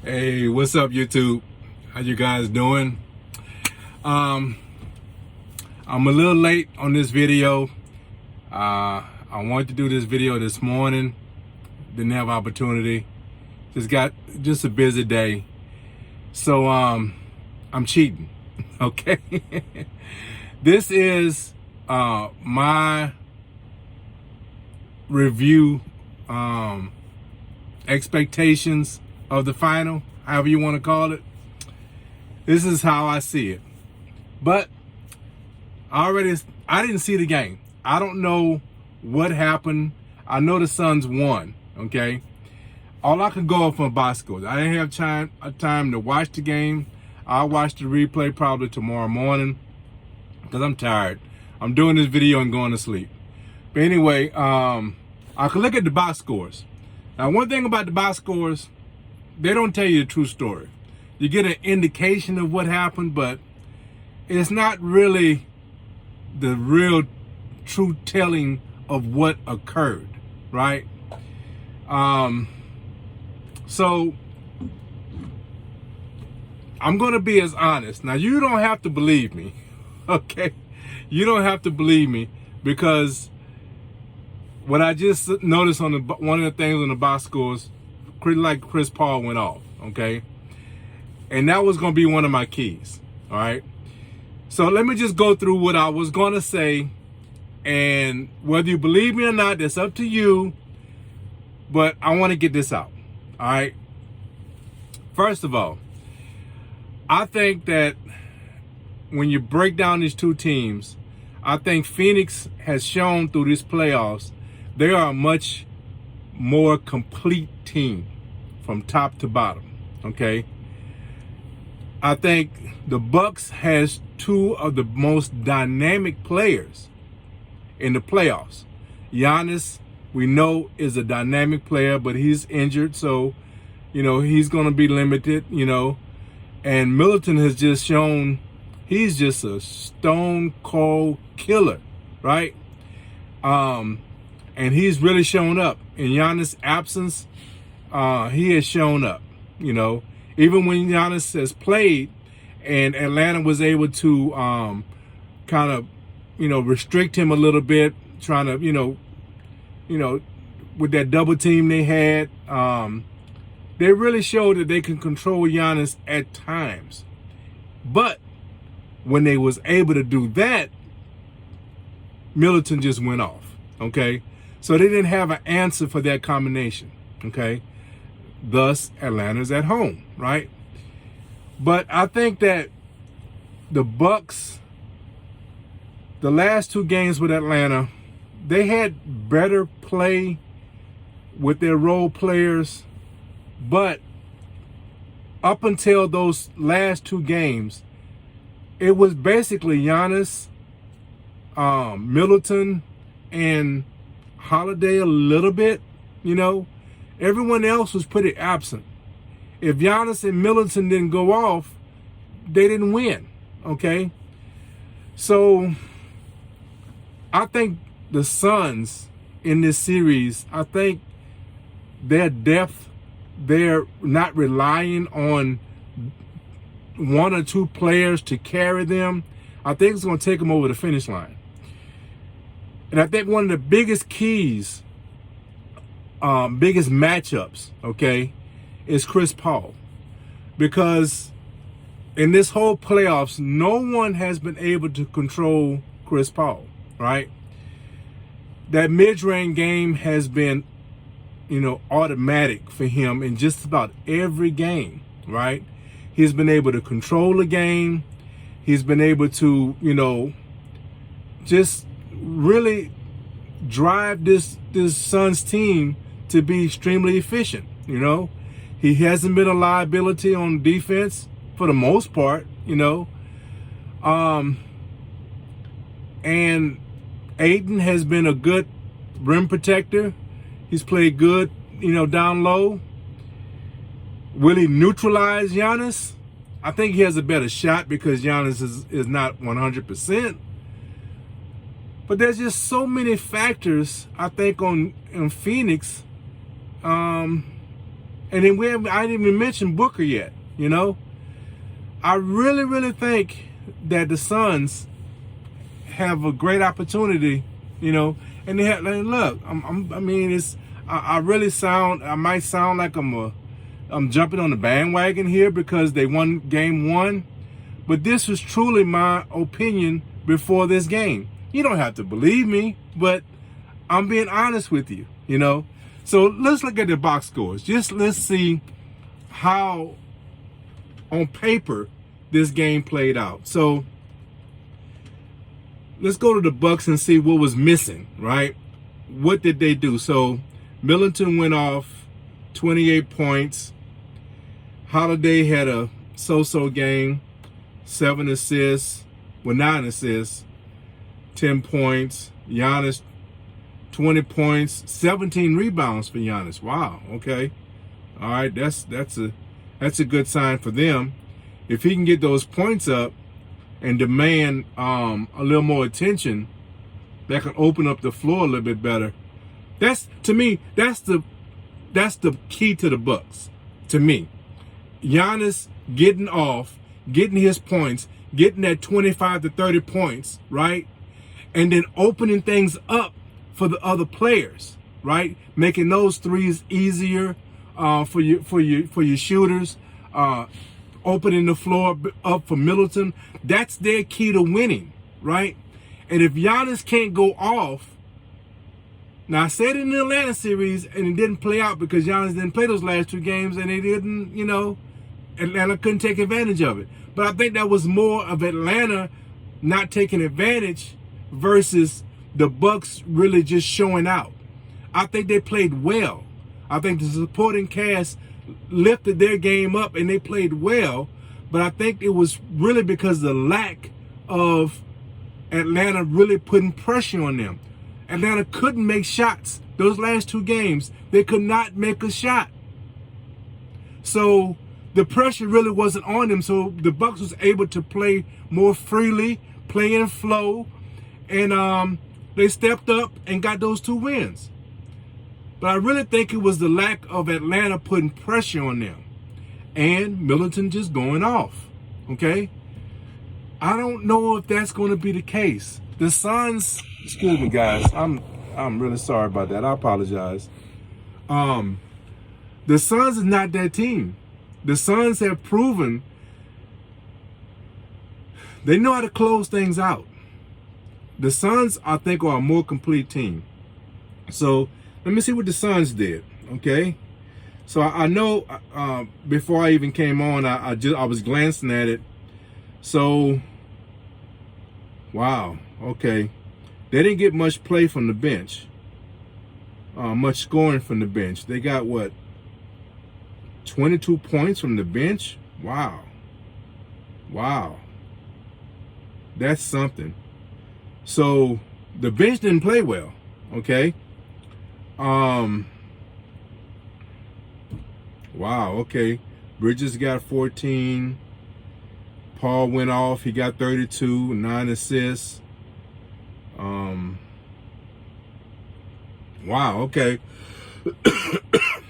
Hey, what's up, YouTube? How you guys doing? I'm a little late on this video. I wanted to do this video this morning. Didn't have opportunity. Got a busy day. So I'm cheating. Okay. This is my review expectations of the final, however you want to call it. This is how I see it. But I didn't see the game. I don't know what happened. I know the Suns won, okay? All I could go off on box scores. I didn't have time to watch the game. I'll watch the replay probably tomorrow morning because I'm tired. I'm doing this video and going to sleep. But anyway, I could look at the box scores. Now, one thing about the box scores, they don't tell you the true story. You get an indication of what happened, but it's not really the real true telling of what occurred, right? So I'm going to be as honest. Now, you don't have to believe me, okay? You don't have to believe me because what I just noticed on one of the things on the box scores, like Chris Paul went off, okay? And that was going to be one of my keys, all right? So let me just go through what I was going to say, and whether you believe me or not, that's up to you, but I want to get this out, all right? First of all, I think that when you break down these two teams, I think Phoenix has shown through these playoffs they are a much more complete team from top to bottom, okay? I think the Bucks has two of the most dynamic players in the playoffs. Giannis, we know, is a dynamic player, but he's injured, so, he's going to be limited, And Middleton has just shown he's just a stone cold killer, right? And he's really shown up. In Giannis' absence, he has shown up, Even when Giannis has played and Atlanta was able to kind of, restrict him a little bit, trying to, with that double team they had, they really showed that they can control Giannis at times. But when they was able to do that, Middleton just went off, okay? So they didn't have an answer for that combination, okay? Thus, Atlanta's at home, right? But I think that the Bucks, the last two games with Atlanta, they had better play with their role players, but up until those last two games, it was basically Giannis, Middleton, and Holiday a little bit, Everyone else was pretty absent. If Giannis and Middleton didn't go off, they didn't win, okay? So I think the Suns in this series, I think their depth, they're not relying on one or two players to carry them. I think it's going to take them over the finish line. And I think one of the biggest keys, biggest matchups, okay, is Chris Paul. Because in this whole playoffs, no one has been able to control Chris Paul, right? That mid-range game has been, automatic for him in just about every game, right? He's been able to control the game. He's been able to, just really drive this Suns team to be extremely efficient, He hasn't been a liability on defense for the most part, And Ayton has been a good rim protector. He's played good, down low. Will he neutralize Giannis? I think he has a better shot because Giannis is not 100%. But there's just so many factors, I think, in Phoenix And then I didn't even mention Booker yet, you know. I really, really think that the Suns have a great opportunity, you know. And they have, look, I might sound like I'm jumping on the bandwagon here because they won game 1, but this was truly my opinion before this game. You don't have to believe me, but I'm being honest with you, you know. So let's look at the box scores. Let's see how on paper this game played out. So let's go to the Bucks and see what was missing, right? What did they do? So Middleton went off 28 points. Holiday had a so-so game, 9 assists, 10 points. Giannis, 20 points, 17 rebounds for Giannis. Wow, okay. All right, that's a good sign for them. If he can get those points up and demand a little more attention, that can open up the floor a little bit better. To me, that's the key to the Bucks. To me, Giannis getting off, getting his points, getting that 25 to 30 points, right? And then opening things up for the other players, right? Making those threes easier for your shooters. Opening the floor up for Middleton. That's their key to winning, right? And if Giannis can't go off, now I said it in the Atlanta series and it didn't play out because Giannis didn't play those last 2 games and they didn't, you know, Atlanta couldn't take advantage of it. But I think that was more of Atlanta not taking advantage versus the Bucks really just showing out. I think they played well. I think the supporting cast lifted their game up and they played well, but I think it was really because of the lack of Atlanta really putting pressure on them. Atlanta couldn't make shots. Those last 2 games, they could not make a shot. So the pressure really wasn't on them. So the Bucks was able to play more freely, play in flow, and they stepped up and got those 2 wins. But I really think it was the lack of Atlanta putting pressure on them and Middleton just going off, okay? I don't know if that's going to be the case. The Suns, excuse me, guys. I'm really sorry about that. I apologize. The Suns is not that team. The Suns have proven they know how to close things out. The Suns, I think, are a more complete team. So let me see what the Suns did, okay? So I know before I even came on, I was glancing at it. So, wow, okay. They didn't get much play from the bench, much scoring from the bench. They got, what, 22 points from the bench? Wow. Wow. That's something. So the bench didn't play well, okay? Wow, okay. Bridges got 14. Paul went off. He got 32, 9 assists. Wow, okay.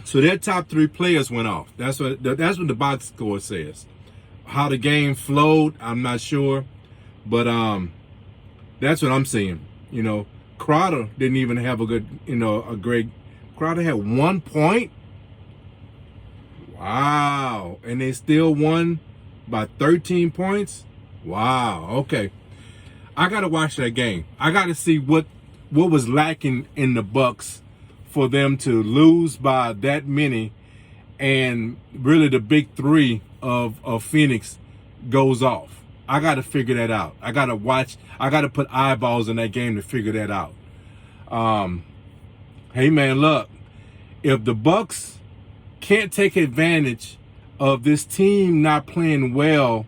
So their top 3 players went off. That's what the box score says. How the game flowed, I'm not sure. But that's what I'm seeing. You know, Crowder didn't even have a great. Crowder had 1 point. Wow. And they still won by 13 points. Wow. Okay. I got to watch that game. I got to see what was lacking in the Bucks for them to lose by that many, and really the big 3 of Phoenix goes off. I got to figure that out. I got to watch. I got to put eyeballs in that game to figure that out. Hey man, look, if the Bucks can't take advantage of this team not playing well,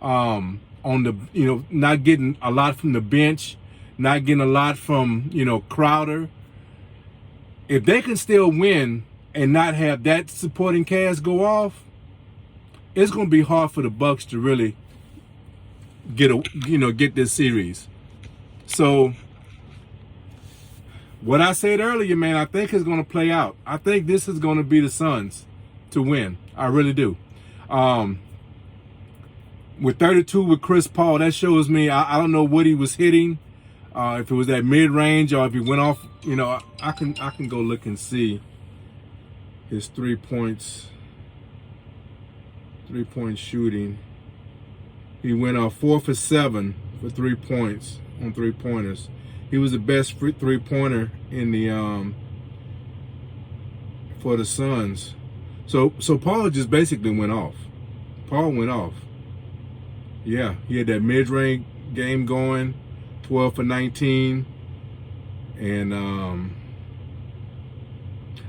on the, not getting a lot from the bench, not getting a lot from, Crowder, if they can still win and not have that supporting cast go off, it's going to be hard for the Bucks to really get this series. So what I said earlier, man, I think is going to play out. I think this is going to be the Suns to win. I really do. With 32 with Chris Paul, that shows me I don't know what he was hitting. If it was that mid range or if he went off, you know, I can go look and see his 3 points. 3-point shooting. He went 4 for 7 for 3 points on 3-pointers. He was the best 3-pointer in the for the Suns. So Paul just basically went off. Paul went off. Yeah, he had that mid-range game going, 12 for 19, and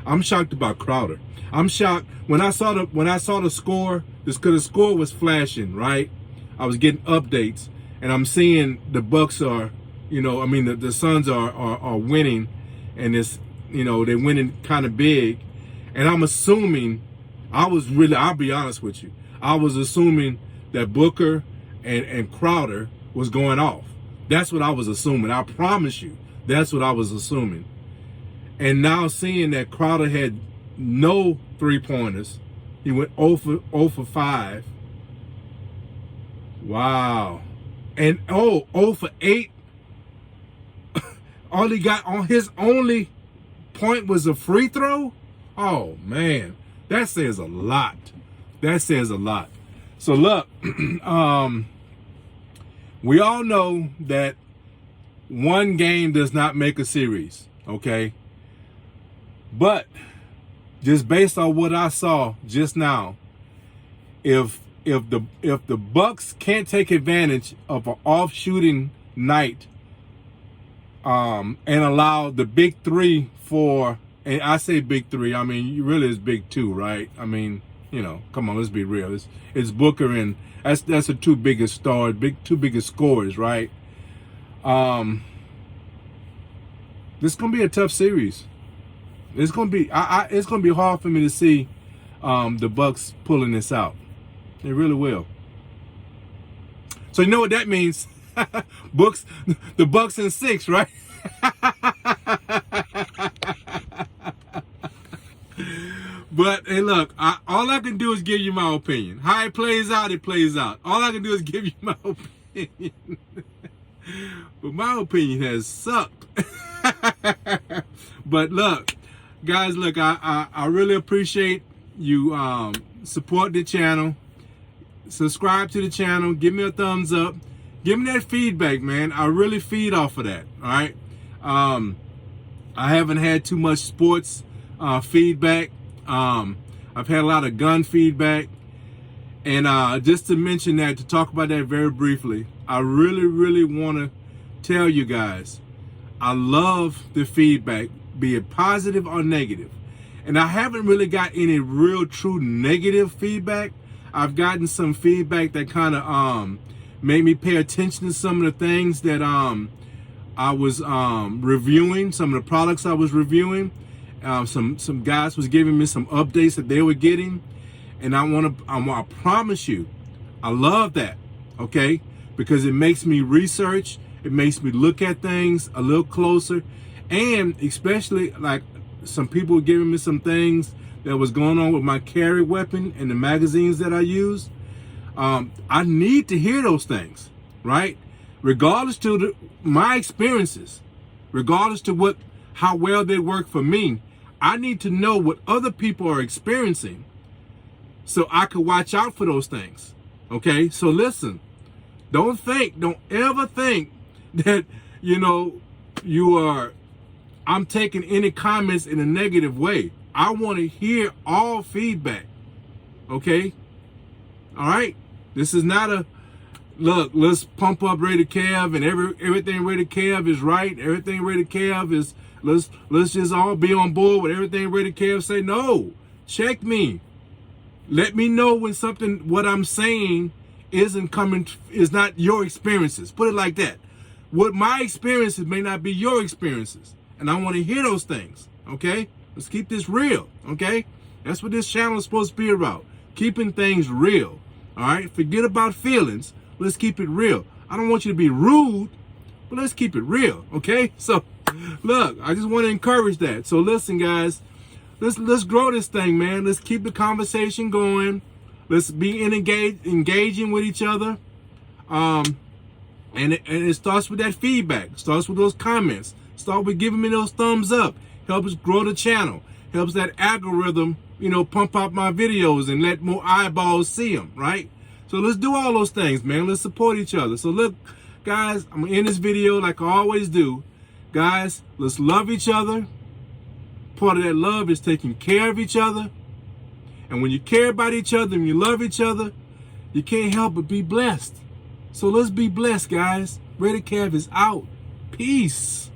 I'm shocked about Crowder. I'm shocked when I saw the score. Because the score was flashing, right? I was getting updates, and I'm seeing the Bucks are, you know, I mean the Suns are winning, and it's, you know, they're winning kind of big, and I'm assuming, I'll be honest with you, I was assuming that Booker and Crowder was going off. That's what I was assuming. I promise you, that's what I was assuming. And now seeing that Crowder had no 3-pointers, he went 0 for 5. Wow. And 0 for 8. All he got on his only point was a free throw? Oh, man. That says a lot. That says a lot. So, look, we all know that one game does not make a series, okay? But just based on what I saw just now, if the Bucks can't take advantage of an off shooting night, and allow the big three and I say big three, I mean really it's big two, right? I mean, you know, come on, let's be real. It's Booker and that's the two biggest stars, two biggest scorers, right? This is gonna be a tough series. It's gonna be it's gonna be hard for me to see the Bucks pulling this out. It really will. So you know what that means? The Bucks in 6, right? But hey, look, all I can do is give you my opinion. How it plays out, it plays out. All I can do is give you my opinion. But my opinion has sucked. But look, guys, look, I really appreciate you support the channel. Subscribe to the channel. Give me a thumbs up. Give me that feedback, man. I really feed off of that, all right? I haven't had too much sports feedback. I've had a lot of gun feedback. And just to mention that, to talk about that very briefly, I really, really want to tell you guys, I love the feedback, be it positive or negative. And I haven't really got any real true negative feedback. I've gotten some feedback that kind of made me pay attention to some of the things that I was reviewing, some of the products I was reviewing. Some guys was giving me some updates that they were getting. And I promise you, I love that, okay? Because it makes me research. It makes me look at things a little closer. And especially, like, some people were giving me some things that was going on with my carry weapon and the magazines that I use. I need to hear those things, right? Regardless to my experiences, regardless to how well they work for me, I need to know what other people are experiencing so I can watch out for those things, okay? So listen, don't ever think that, I'm taking any comments in a negative way. I want to hear all feedback, okay? All right? This is not look, let's pump up RaiderKev and everything RaiderKev is right. Everything RaiderKev is, let's just all be on board with everything RaiderKev say. No, check me. Let me know when what I'm saying is not your experiences. Put it like that. What my experiences may not be your experiences. And I want to hear those things, okay? Let's keep this real, okay? That's what this channel is supposed to be about. Keeping things real, all right? Forget about feelings. Let's keep it real. I don't want you to be rude, but let's keep it real, okay? So, look, I just want to encourage that. So, listen, guys, let's grow this thing, man. Let's keep the conversation going. Let's be engaging with each other. And it starts with that feedback. It starts with those comments. Start with giving me those thumbs up. Helps grow the channel. Helps that algorithm, pump out my videos and let more eyeballs see them, right? So let's do all those things, man. Let's support each other. So look, guys, I'm going to end this video like I always do. Guys, let's love each other. Part of that love is taking care of each other. And when you care about each other and you love each other, you can't help but be blessed. So let's be blessed, guys. RaiderKev is out. Peace.